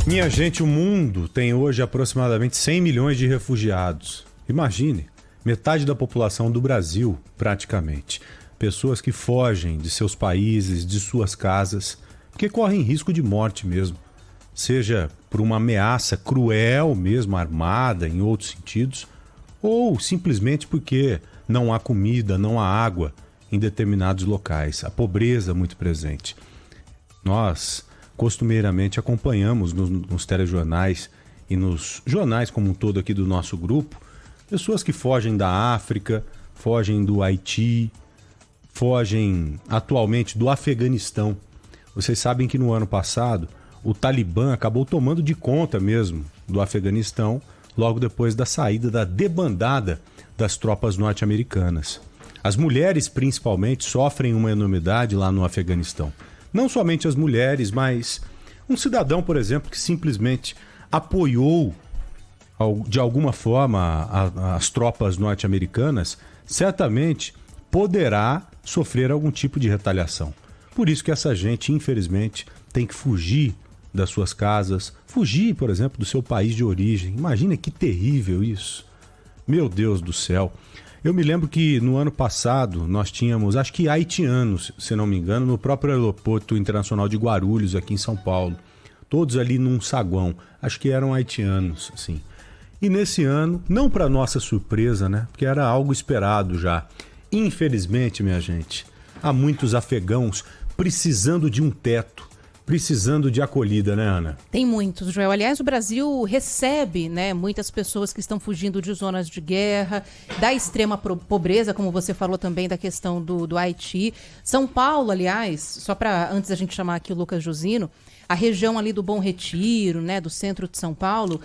Minha gente, o mundo tem hoje aproximadamente 100 milhões de refugiados. Imagine, metade da população do Brasil, praticamente. Pessoas que fogem de seus países, de suas casas, porque correm risco de morte mesmo. Seja por uma ameaça cruel mesmo, armada, em outros sentidos, ou simplesmente porque não há comida, não há água em determinados locais. A pobreza muito presente. Nós costumeiramente acompanhamos nos telejornais e nos jornais como um todo aqui do nosso grupo, pessoas que fogem da África, fogem do Haiti, fogem atualmente do Afeganistão. Vocês sabem que no ano passado o Talibã acabou tomando de conta mesmo do Afeganistão, logo depois da saída da debandada das tropas norte-americanas. As mulheres, principalmente, sofrem uma enormidade lá no Afeganistão. Não somente as mulheres, mas um cidadão, por exemplo, que simplesmente apoiou de alguma forma as tropas norte-americanas, certamente poderá sofrer algum tipo de retaliação. Por isso que essa gente, infelizmente, tem que fugir das suas casas, fugir, por exemplo, do seu país de origem. Imagina que terrível isso. Meu Deus do céu. Eu me lembro que no ano passado nós tínhamos, acho que haitianos, se não me engano, no próprio aeroporto internacional de Guarulhos, aqui em São Paulo. Todos ali num saguão. Acho que eram haitianos, assim. E nesse ano, não para nossa surpresa, né? Porque era algo esperado já. Infelizmente, minha gente, há muitos afegãos precisando de um teto, precisando de acolhida, né, Ana? Tem muitos, Joel. Aliás, o Brasil recebe, né, muitas pessoas que estão fugindo de zonas de guerra, da extrema pobreza, como você falou também da questão do Haiti. São Paulo, aliás, só para antes da gente chamar aqui o Lucas Josino, a região ali do Bom Retiro, né, do centro de São Paulo,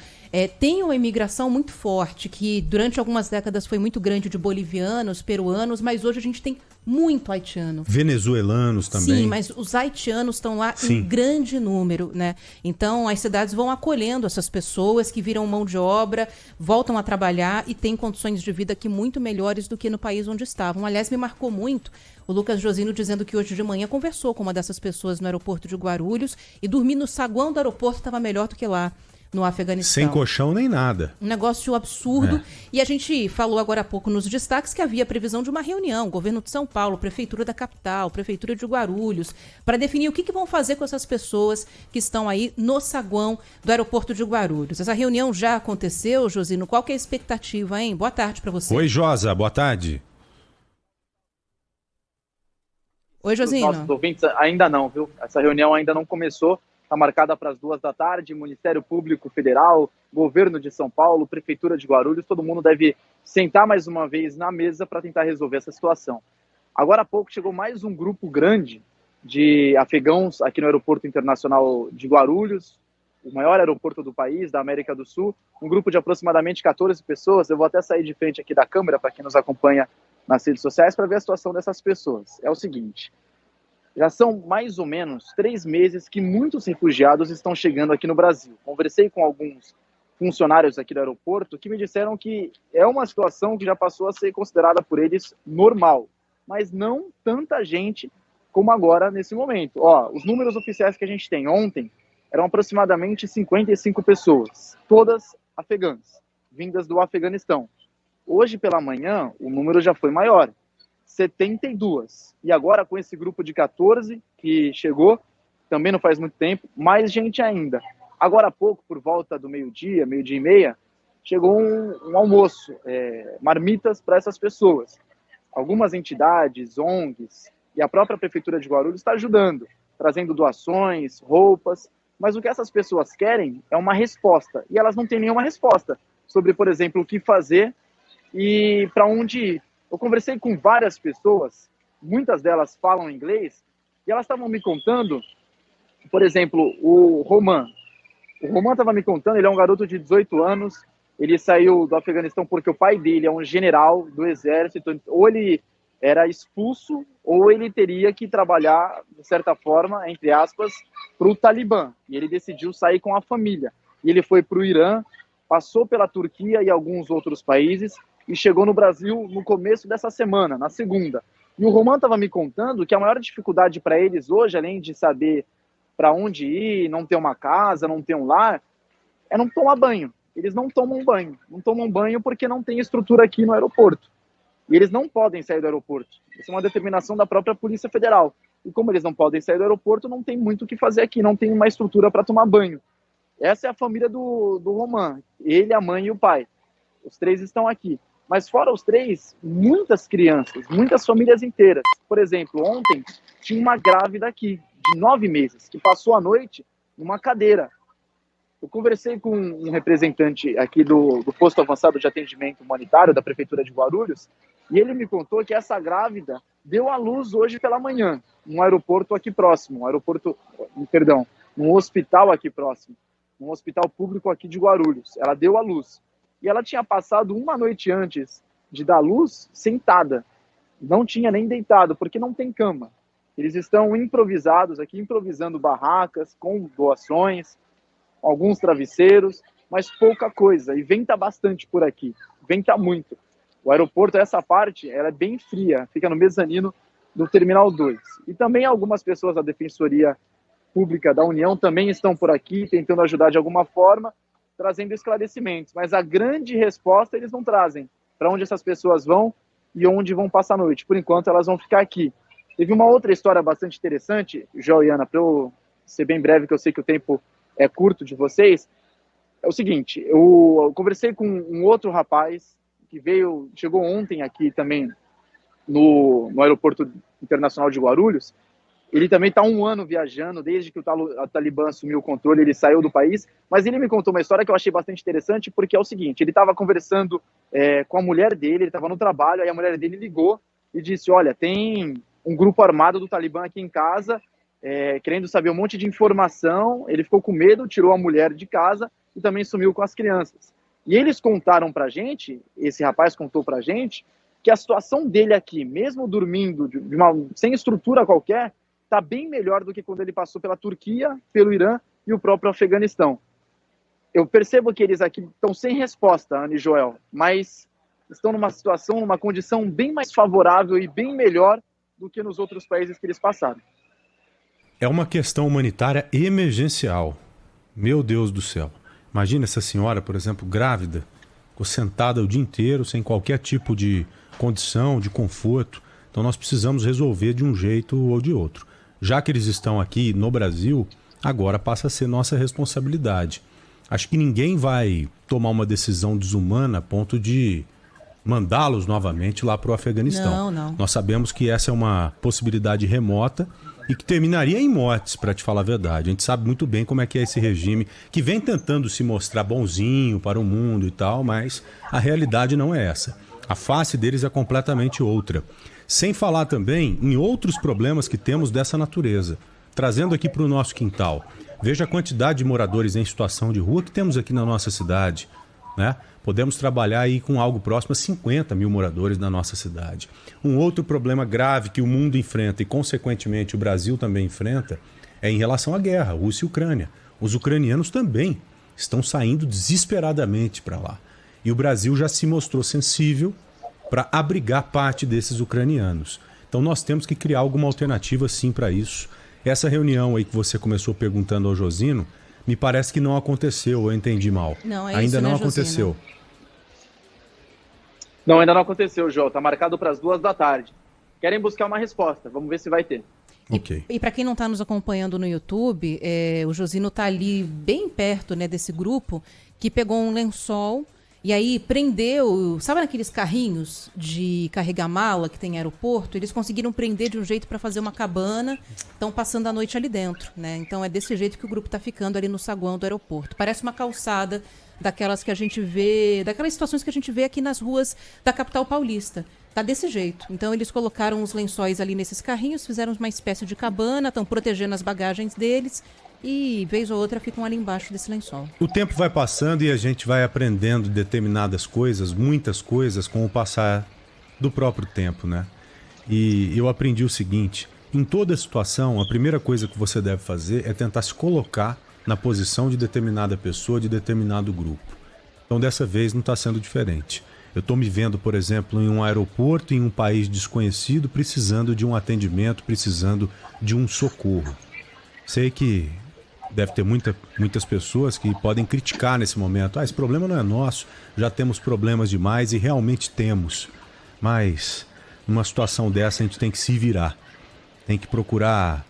tem uma imigração muito forte, que durante algumas décadas foi muito grande, de bolivianos, peruanos, mas hoje a gente tem muito haitiano. Venezuelanos também. Sim, mas os haitianos estão lá em grande número, né? Então as cidades vão acolhendo essas pessoas que viram mão de obra, voltam a trabalhar e têm condições de vida aqui muito melhores do que no país onde estavam. Aliás, me marcou muito o Lucas Josino dizendo que hoje de manhã conversou com uma dessas pessoas no aeroporto de Guarulhos e dormir no saguão do aeroporto estava melhor do que lá no Afeganistão. Sem colchão nem nada. Um negócio absurdo. E a gente falou agora há pouco nos destaques que havia previsão de uma reunião, governo de São Paulo, prefeitura da capital, prefeitura de Guarulhos, para definir o que vão fazer com essas pessoas que estão aí no saguão do aeroporto de Guarulhos. Essa reunião já aconteceu, Josino? Qual que é a expectativa, hein? Boa tarde para você. Oi, Josa, boa tarde. Oi, Josino. Nossos ouvintes, ainda não, viu? Essa reunião ainda não começou. Está marcada para as 14h, Ministério Público Federal, Governo de São Paulo, Prefeitura de Guarulhos, todo mundo deve sentar mais uma vez na mesa para tentar resolver essa situação. Agora há pouco chegou mais um grupo grande de afegãos aqui no Aeroporto Internacional de Guarulhos, o maior aeroporto do país, da América do Sul, um grupo de aproximadamente 14 pessoas. Eu vou até sair de frente aqui da câmera para quem nos acompanha nas redes sociais para ver a situação dessas pessoas. É o seguinte: já são mais ou menos 3 meses que muitos refugiados estão chegando aqui no Brasil. Conversei com alguns funcionários aqui do aeroporto que me disseram que é uma situação que já passou a ser considerada por eles normal, mas não tanta gente como agora nesse momento. Os números oficiais que a gente tem ontem eram aproximadamente 55 pessoas, todas afegãs, vindas do Afeganistão. Hoje pela manhã o número já foi maior, 72. E agora com esse grupo de 14 que chegou, também não faz muito tempo, mais gente ainda. Agora há pouco, por volta do meio-dia, meio-dia e meia, chegou um almoço, marmitas para essas pessoas. Algumas entidades, ONGs e a própria Prefeitura de Guarulhos está ajudando, trazendo doações, roupas, mas o que essas pessoas querem é uma resposta, e elas não têm nenhuma resposta sobre, por exemplo, o que fazer e para onde ir. Eu conversei com várias pessoas, muitas delas falam inglês, e elas estavam me contando, por exemplo, o Roman. O Roman estava me contando, ele é um garoto de 18 anos, ele saiu do Afeganistão porque o pai dele é um general do exército, ou ele era expulso, ou ele teria que trabalhar, de certa forma, entre aspas, para o Talibã. E ele decidiu sair com a família. E ele foi para o Irã, passou pela Turquia e alguns outros países, e chegou no Brasil no começo dessa semana, na segunda. E o Roman estava me contando que a maior dificuldade para eles hoje, além de saber para onde ir, não ter uma casa, não ter um lar, é não tomar banho. Eles não tomam banho. Não tomam banho porque não tem estrutura aqui no aeroporto. E eles não podem sair do aeroporto. Isso é uma determinação da própria Polícia Federal. E como eles não podem sair do aeroporto, não tem muito o que fazer aqui, não tem uma estrutura para tomar banho. Essa é a família do Roman, ele, a mãe e o pai. Os três estão aqui. Mas fora os três, muitas crianças, muitas famílias inteiras. Por exemplo, ontem tinha uma grávida aqui, de 9 meses, que passou a noite numa cadeira. Eu conversei com um representante aqui do posto avançado de atendimento humanitário da Prefeitura de Guarulhos, e ele me contou que essa grávida deu à luz hoje pela manhã, num aeroporto aqui próximo, num hospital aqui próximo, num hospital público aqui de Guarulhos. Ela deu à luz. E ela tinha passado uma noite antes de dar luz sentada. Não tinha nem deitado, porque não tem cama. Eles estão improvisados aqui, improvisando barracas, com doações, alguns travesseiros, mas pouca coisa. E venta bastante por aqui, venta muito. O aeroporto, essa parte, ela é bem fria, fica no mezanino do Terminal 2. E também algumas pessoas da Defensoria Pública da União também estão por aqui, tentando ajudar de alguma forma, trazendo esclarecimentos. Mas a grande resposta eles não trazem. Para onde essas pessoas vão e onde vão passar a noite. Por enquanto, elas vão ficar aqui. Teve uma outra história bastante interessante, João e Ana, para eu ser bem breve, que eu sei que o tempo é curto de vocês. É o seguinte, eu conversei com um outro rapaz que chegou ontem aqui também no Aeroporto Internacional de Guarulhos. Ele também está 1 ano viajando, desde que o Talibã assumiu o controle, ele saiu do país, mas ele me contou uma história que eu achei bastante interessante, porque é o seguinte, ele estava conversando com a mulher dele, ele estava no trabalho, aí a mulher dele ligou e disse, olha, tem um grupo armado do Talibã aqui em casa, querendo saber um monte de informação, ele ficou com medo, tirou a mulher de casa e também sumiu com as crianças. E eles contaram pra gente, esse rapaz contou pra gente, que a situação dele aqui, mesmo dormindo sem estrutura qualquer, está bem melhor do que quando ele passou pela Turquia, pelo Irã e o próprio Afeganistão. Eu percebo que eles aqui estão sem resposta, Ana e Joel, mas estão numa situação, numa condição bem mais favorável e bem melhor do que nos outros países que eles passaram. É uma questão humanitária emergencial. Meu Deus do céu. Imagina essa senhora, por exemplo, grávida, ficou sentada o dia inteiro, sem qualquer tipo de condição, de conforto. Então nós precisamos resolver de um jeito ou de outro. Já que eles estão aqui no Brasil, agora passa a ser nossa responsabilidade. Acho que ninguém vai tomar uma decisão desumana a ponto de mandá-los novamente lá para o Afeganistão. Não. Nós sabemos que essa é uma possibilidade remota e que terminaria em mortes, para te falar a verdade. A gente sabe muito bem como é que é esse regime, que vem tentando se mostrar bonzinho para o mundo e tal, mas a realidade não é essa. A face deles é completamente outra. Sem falar também em outros problemas que temos dessa natureza. Trazendo aqui para o nosso quintal. Veja a quantidade de moradores em situação de rua que temos aqui na nossa cidade, né? Podemos trabalhar aí com algo próximo a 50 mil moradores na nossa cidade. Um outro problema grave que o mundo enfrenta e, consequentemente, o Brasil também enfrenta é em relação à guerra, Rússia e Ucrânia. Os ucranianos também estão saindo desesperadamente para lá. E o Brasil já se mostrou sensível para abrigar parte desses ucranianos. Então nós temos que criar alguma alternativa sim para isso. Essa reunião aí que você começou perguntando ao Josino, me parece que não aconteceu, eu entendi mal. Não, é ainda isso, não né, aconteceu. Josino? Não, ainda não aconteceu, João. Está marcado para as 14h. Querem buscar uma resposta. Vamos ver se vai ter. Ok. E para quem não está nos acompanhando no YouTube, o Josino está ali bem perto, né, desse grupo que pegou um lençol e aí prendeu, sabe naqueles carrinhos de carregar mala que tem em aeroporto? Eles conseguiram prender de um jeito para fazer uma cabana, estão passando a noite ali dentro, né? Então é desse jeito que o grupo está ficando ali no saguão do aeroporto. Parece uma calçada daquelas que a gente vê, daquelas situações que a gente vê aqui nas ruas da capital paulista. Tá desse jeito. Então eles colocaram os lençóis ali nesses carrinhos, fizeram uma espécie de cabana, estão protegendo as bagagens deles e, vez ou outra, ficam ali embaixo desse lençol. O tempo vai passando e a gente vai aprendendo determinadas coisas, muitas coisas, com o passar do próprio tempo, né? E eu aprendi o seguinte, em toda situação, a primeira coisa que você deve fazer é tentar se colocar na posição de determinada pessoa, de determinado grupo. Então, dessa vez, não está sendo diferente. Eu estou me vendo, por exemplo, em um aeroporto, em um país desconhecido, precisando de um atendimento, precisando de um socorro. Sei que deve ter muitas pessoas que podem criticar nesse momento. Esse problema não é nosso, já temos problemas demais e realmente temos. Mas numa situação dessa a gente tem que se virar. Tem que procurar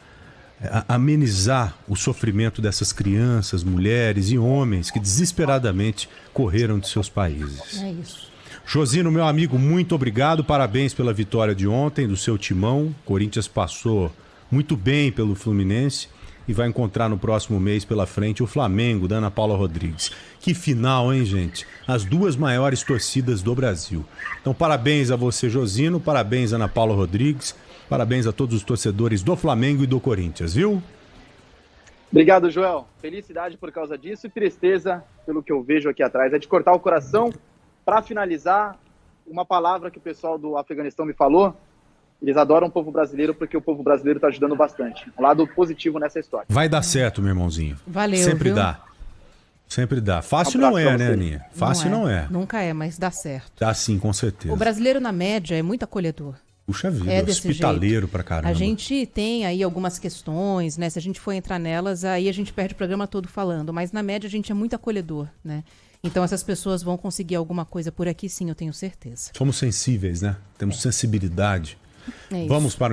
amenizar o sofrimento dessas crianças, mulheres e homens que desesperadamente correram de seus países. É isso. Josino, meu amigo, muito obrigado. Parabéns pela vitória de ontem do seu timão. O Corinthians passou muito bem pelo Fluminense e vai encontrar no próximo mês pela frente o Flamengo, da Ana Paula Rodrigues. Que final, hein, gente? As duas maiores torcidas do Brasil. Então, parabéns a você, Josino. Parabéns, Ana Paula Rodrigues. Parabéns a todos os torcedores do Flamengo e do Corinthians, viu? Obrigado, Joel. Felicidade por causa disso e tristeza pelo que eu vejo aqui atrás. É de cortar o coração. Para finalizar, uma palavra que o pessoal do Afeganistão me falou. Eles adoram o povo brasileiro porque o povo brasileiro está ajudando bastante. Um lado positivo nessa história. Vai dar certo, meu irmãozinho. Valeu, Sempre viu? dá. Sempre dá. Fácil Abraço não é, pra né, você. Aninha? Fácil não é. Nunca é, mas dá certo. Dá sim, com certeza. O brasileiro, na média, é muito acolhedor. Puxa vida, É desse hospitaleiro jeito. pra caramba. A gente tem aí algumas questões, né? Se a gente for entrar nelas, aí a gente perde o programa todo falando. Mas na média a gente é muito acolhedor, né? Então essas pessoas vão conseguir alguma coisa por aqui, sim, eu tenho certeza. Somos sensíveis, né? Temos sensibilidade. É isso. Vamos para o